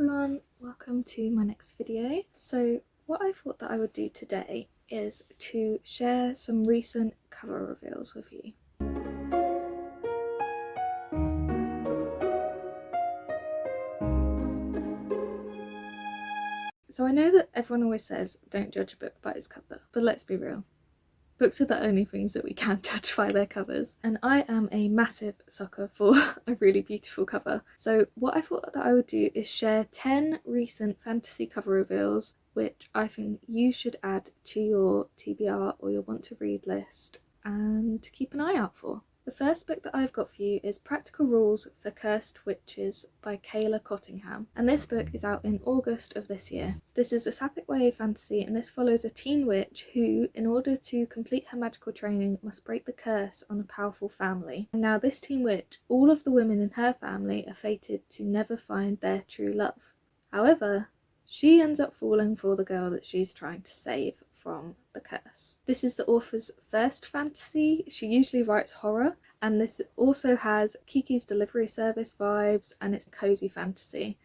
everyone, welcome to my next video. So what I thought that I would do today is to share some recent cover reveals with you. So I know that everyone always says don't judge a book by its cover, but let's be real. Books are the only things that we can judge by their covers, and I am a massive sucker for a really beautiful cover. So what I thought that I would do is share 10 recent fantasy cover reveals which I think you should add to your TBR or your want to read list and to keep an eye out for. The first book that I've got for you is Practical Rules for Cursed Witches by Kayla Cottingham, and this book is out in August of this year. This is a sapphic YA fantasy, and this follows a teen witch who, in order to complete her magical training, must break the curse on a powerful family. And now this teen witch, all of the women in her family are fated to never find their true love. However, she ends up falling for the girl that she's trying to save from the curse. This is the author's first fantasy. She usually writes horror, and this also has Kiki's Delivery Service vibes, and it's a cozy fantasy.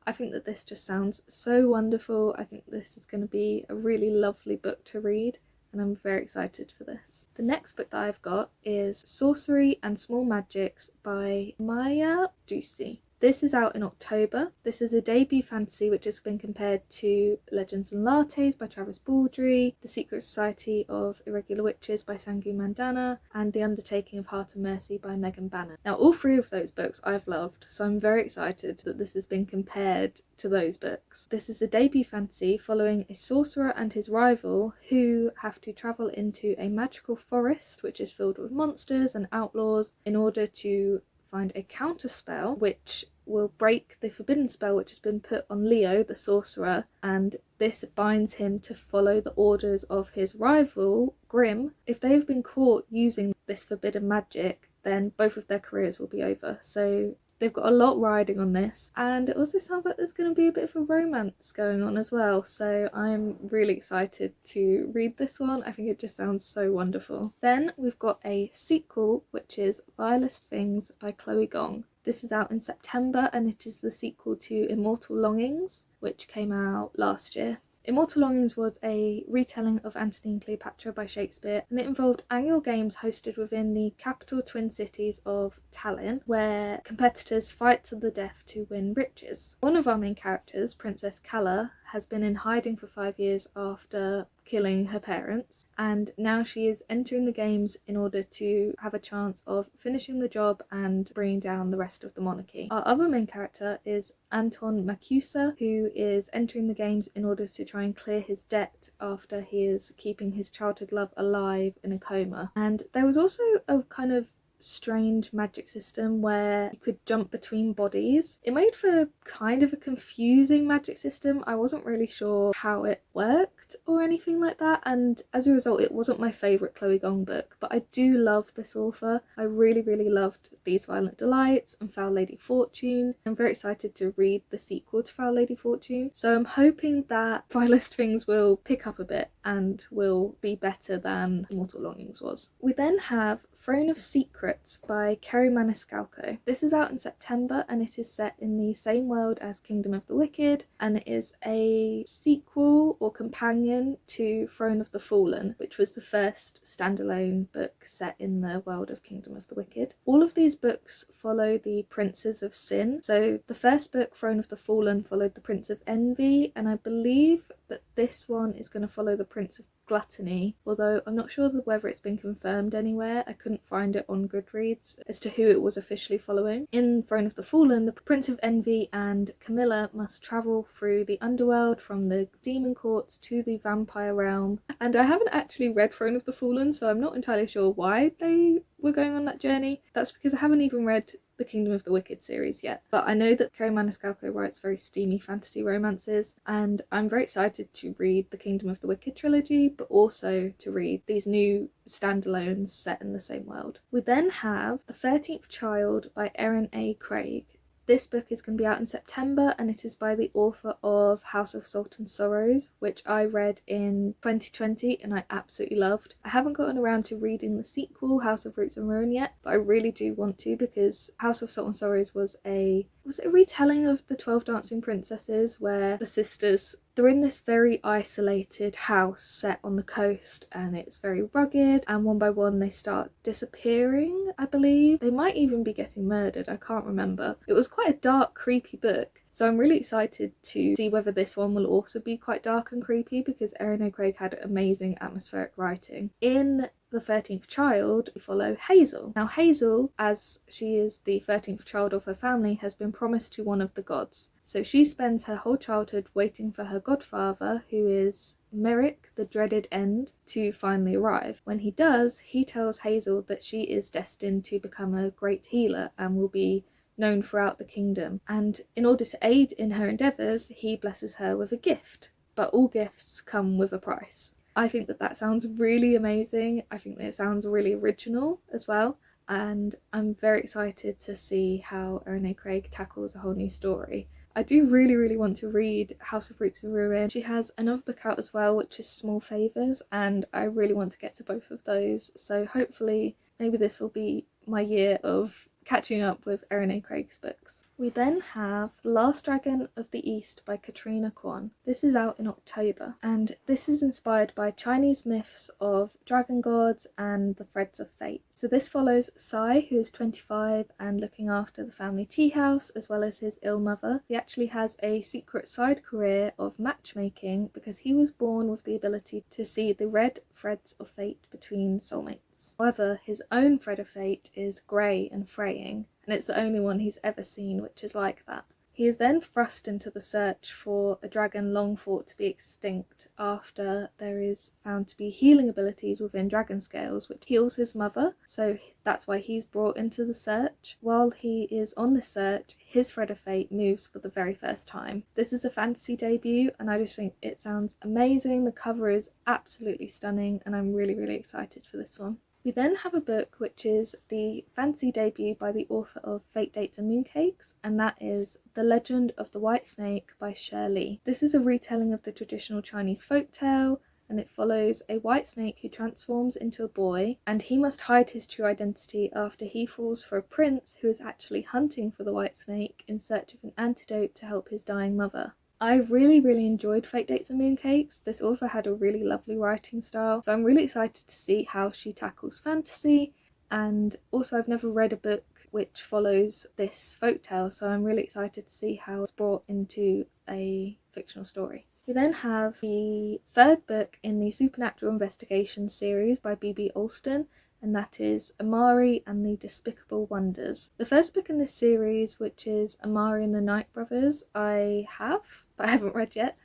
I think that this just sounds so wonderful. I think this is going to be a really lovely book to read, and I'm very excited for this. The next book that I've got is Sorcery and Small Magics by Maya Ducey. This is out in October. This is a debut fantasy which has been compared to Legends and Lattes by Travis Baldry, The Secret Society of Irregular Witches by Sangu Mandana, and The Undertaking of Heart and Mercy by Megan Bannon. Now all three of those books I've loved, so I'm very excited that this has been compared to those books. This is a debut fantasy following a sorcerer and his rival who have to travel into a magical forest which is filled with monsters and outlaws in order to find a counter spell which will break the forbidden spell which has been put on Leo, the sorcerer, and this binds him to follow the orders of his rival, Grimm. If they have been caught using this forbidden magic, then both of their careers will be over. So they've got a lot riding on this, and it also sounds like there's going to be a bit of a romance going on as well, so I'm really excited to read this one. I think it just sounds so wonderful. Then we've got a sequel which is Vilest Things by Chloe Gong. This is out in September, and it is the sequel to Immortal Longings, which came out last year. Immortal Longings was a retelling of Antony and Cleopatra by Shakespeare, and it involved annual games hosted within the capital twin cities of Tallinn, where competitors fight to the death to win riches. One of our main characters, Princess Calla, has been in hiding for 5 years after killing her parents, and now she is entering the games in order to have a chance of finishing the job and bringing down the rest of the monarchy. Our other main character is Anton Macusa, who is entering the games in order to try and clear his debt after he is keeping his childhood love alive in a coma. And there was also a kind of strange magic system where you could jump between bodies. It made for kind of a confusing magic system. I wasn't really sure how it worked or anything like that, and as a result it wasn't my favourite Chloe Gong book, but I do love this author. I really loved These Violent Delights and Foul Lady Fortune. I'm very excited to read the sequel to Foul Lady Fortune, so I'm hoping that Vilest Things will pick up a bit and will be better than Immortal Longings was. We then have Throne of Secrets by Kerri Maniscalco. This is out in September, and it is set in the same world as Kingdom of the Wicked, and it is a sequel or companion to Throne of the Fallen, which was the first standalone book set in the world of Kingdom of the Wicked. All of these books follow the Princes of Sin. So the first book, Throne of the Fallen, followed the Prince of Envy, and I believe that this one is going to follow the Prince of Gluttony, although I'm not sure whether it's been confirmed anywhere. I couldn't find it on Goodreads as to who it was officially following. In Throne of the Fallen, the Prince of Envy and Camilla must travel through the underworld from the demon courts to the vampire realm, and I haven't actually read Throne of the Fallen, so I'm not entirely sure why they were going on that journey. That's because I haven't even read the Kingdom of the Wicked series yet, but I know that Kerri Maniscalco writes very steamy fantasy romances, and I'm very excited to read the Kingdom of the Wicked trilogy, but also to read these new standalones set in the same world. We then have The 13th Child by Erin A. Craig. This book is going to be out in September, and it is by the author of House of Salt and Sorrows, which I read in 2020 and I absolutely loved. I haven't gotten around to reading the sequel, House of Roots and Ruin, yet, but I really do want to, because House of Salt and Sorrows was a was it a retelling of the 12 Dancing Princesses, where the sisters, they're in this very isolated house set on the coast and it's very rugged, and one by one they start disappearing, I believe. They might even be getting murdered, I can't remember. It was quite a dark, creepy book. So I'm really excited to see whether this one will also be quite dark and creepy, because Erin O'Craig had amazing atmospheric writing. In The 13th Child, we follow Hazel. Now Hazel, as she is the 13th child of her family, has been promised to one of the gods. So she spends her whole childhood waiting for her godfather, who is Merrick, the dreaded End, to finally arrive. When he does, he tells Hazel that she is destined to become a great healer and will be known throughout the kingdom, and in order to aid in her endeavours, he blesses her with a gift. But all gifts come with a price. I think that sounds really amazing. I think that it sounds really original as well, and I'm very excited to see how Erin O'Craig tackles a whole new story. I do really want to read House of Roots and Ruin. She has another book out as well, which is Small Favours, and I really want to get to both of those, so hopefully maybe this will be my year of catching up with Erin O'Craig's books. We then have The Last Dragon of the East by Katrina Kwan. This is out in October, and this is inspired by Chinese myths of dragon gods and the threads of fate. So this follows Sai, who is 25 and looking after the family tea house, as well as his ill mother. He actually has a secret side career of matchmaking because he was born with the ability to see the red threads of fate between soulmates. However, his own thread of fate is grey and fraying, and it's the only one he's ever seen which is like that. He is then thrust into the search for a dragon long thought to be extinct after there is found to be healing abilities within dragon scales which heals his mother, so that's why he's brought into the search. While he is on this search, his thread of fate moves for the very first time. This is a fantasy debut and I just think it sounds amazing. The cover is absolutely stunning and I'm really excited for this one. We then have a book which is the fantasy debut by the author of Fate Dates and Mooncakes, and that is The Legend of the White Snake by Shirley. This is a retelling of the traditional Chinese folktale, and it follows a white snake who transforms into a boy, and he must hide his true identity after he falls for a prince who is actually hunting for the white snake in search of an antidote to help his dying mother. I really enjoyed Fate Dates and Mooncakes. This author had a really lovely writing style, so I'm really excited to see how she tackles fantasy, and also I've never read a book which follows this folktale, so I'm really excited to see how it's brought into a fictional story. We then have the third book in the Supernatural Investigation series by B.B. Alston, and that is Amari and the Despicable Wonders. The first book in this series, which is Amari and the Night Brothers, I have, but I haven't read yet.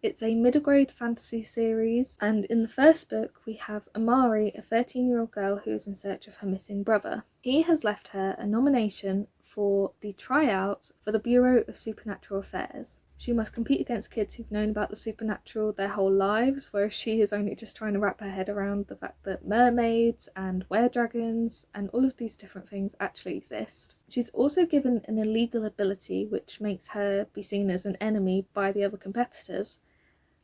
It's a middle grade fantasy series, and in the first book we have Amari, a 13-year-old girl who is in search of her missing brother. He has left her a nomination for the tryouts for the Bureau of Supernatural Affairs. She must compete against kids who've known about the supernatural their whole lives, whereas she is only just trying to wrap her head around the fact that mermaids and were-dragons and all of these different things actually exist. She's also given an illegal ability which makes her be seen as an enemy by the other competitors,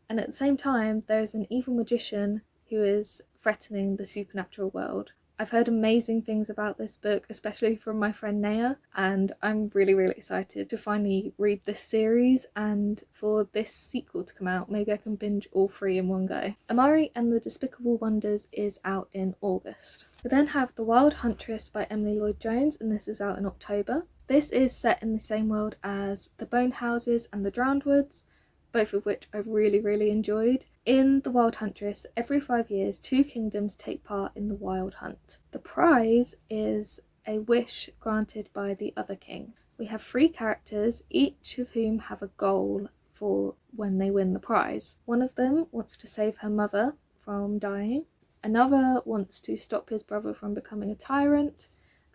and at the same time there is an evil magician who is threatening the supernatural world. I've heard amazing things about this book, especially from my friend Naya, and I'm really excited to finally read this series and for this sequel to come out. Maybe I can binge all three in one go. Amari and the Despicable Wonders is out in August. We then have The Wild Huntress by Emily Lloyd-Jones, and this is out in October. This is set in the same world as The Bone Houses and The Drowned Woods, both of which I really enjoyed. In The Wild Huntress, every 5 years, 2 kingdoms take part in the Wild Hunt. The prize is a wish granted by the other king. We have 3 characters, each of whom have a goal for when they win the prize. One of them wants to save her mother from dying, another wants to stop his brother from becoming a tyrant,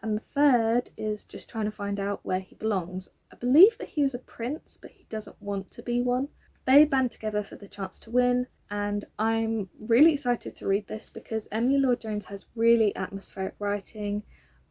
and the third is just trying to find out where he belongs. I believe that he is a prince, but he doesn't want to be one. They band together for the chance to win, and I'm really excited to read this because Emily Lloyd-Jones has really atmospheric writing.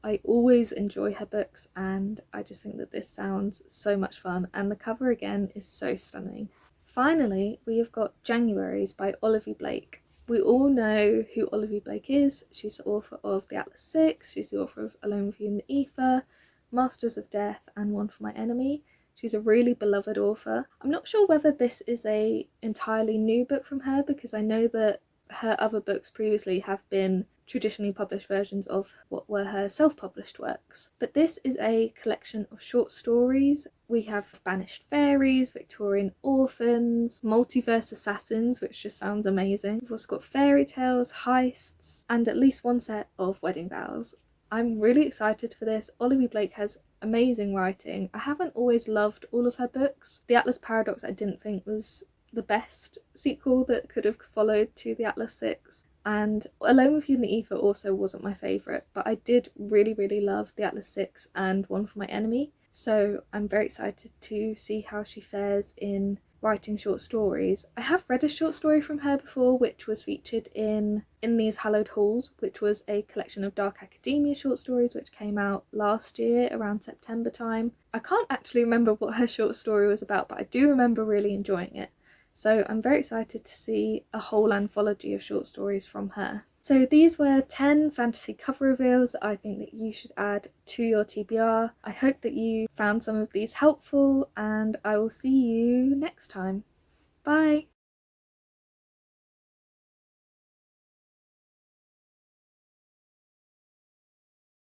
I always enjoy her books and I just think that this sounds so much fun, and the cover again is so stunning. Finally, we have got Januaries by Olivia Blake. We all know who Olivia Blake is. She's the author of The Atlas Six, she's the author of Alone with You in the Ether, Masters of Death and One for My Enemy. She's a really beloved author. I'm not sure whether this is a entirely new book from her, because I know that her other books previously have been traditionally published versions of what were her self-published works. But this is a collection of short stories. We have banished fairies, Victorian orphans, multiverse assassins, which just sounds amazing. We've also got fairy tales, heists, and at least one set of wedding vows. I'm really excited for this. Olivia Blake has amazing writing. I haven't always loved all of her books. The Atlas Paradox I didn't think was the best sequel that could have followed to the Atlas 6, and Alone with You in the Ether also wasn't my favourite, but I did really love the Atlas 6 and One for My Enemy, so I'm very excited to see how she fares in writing short stories. I have read a short story from her before, which was featured in These Hallowed Halls, which was a collection of dark academia short stories which came out last year around September time. I can't actually remember what her short story was about, but I do remember really enjoying it. So I'm very excited to see a whole anthology of short stories from her. So these were 10 fantasy cover reveals that I think that you should add to your TBR. I hope that you found some of these helpful, and I will see you next time. Bye!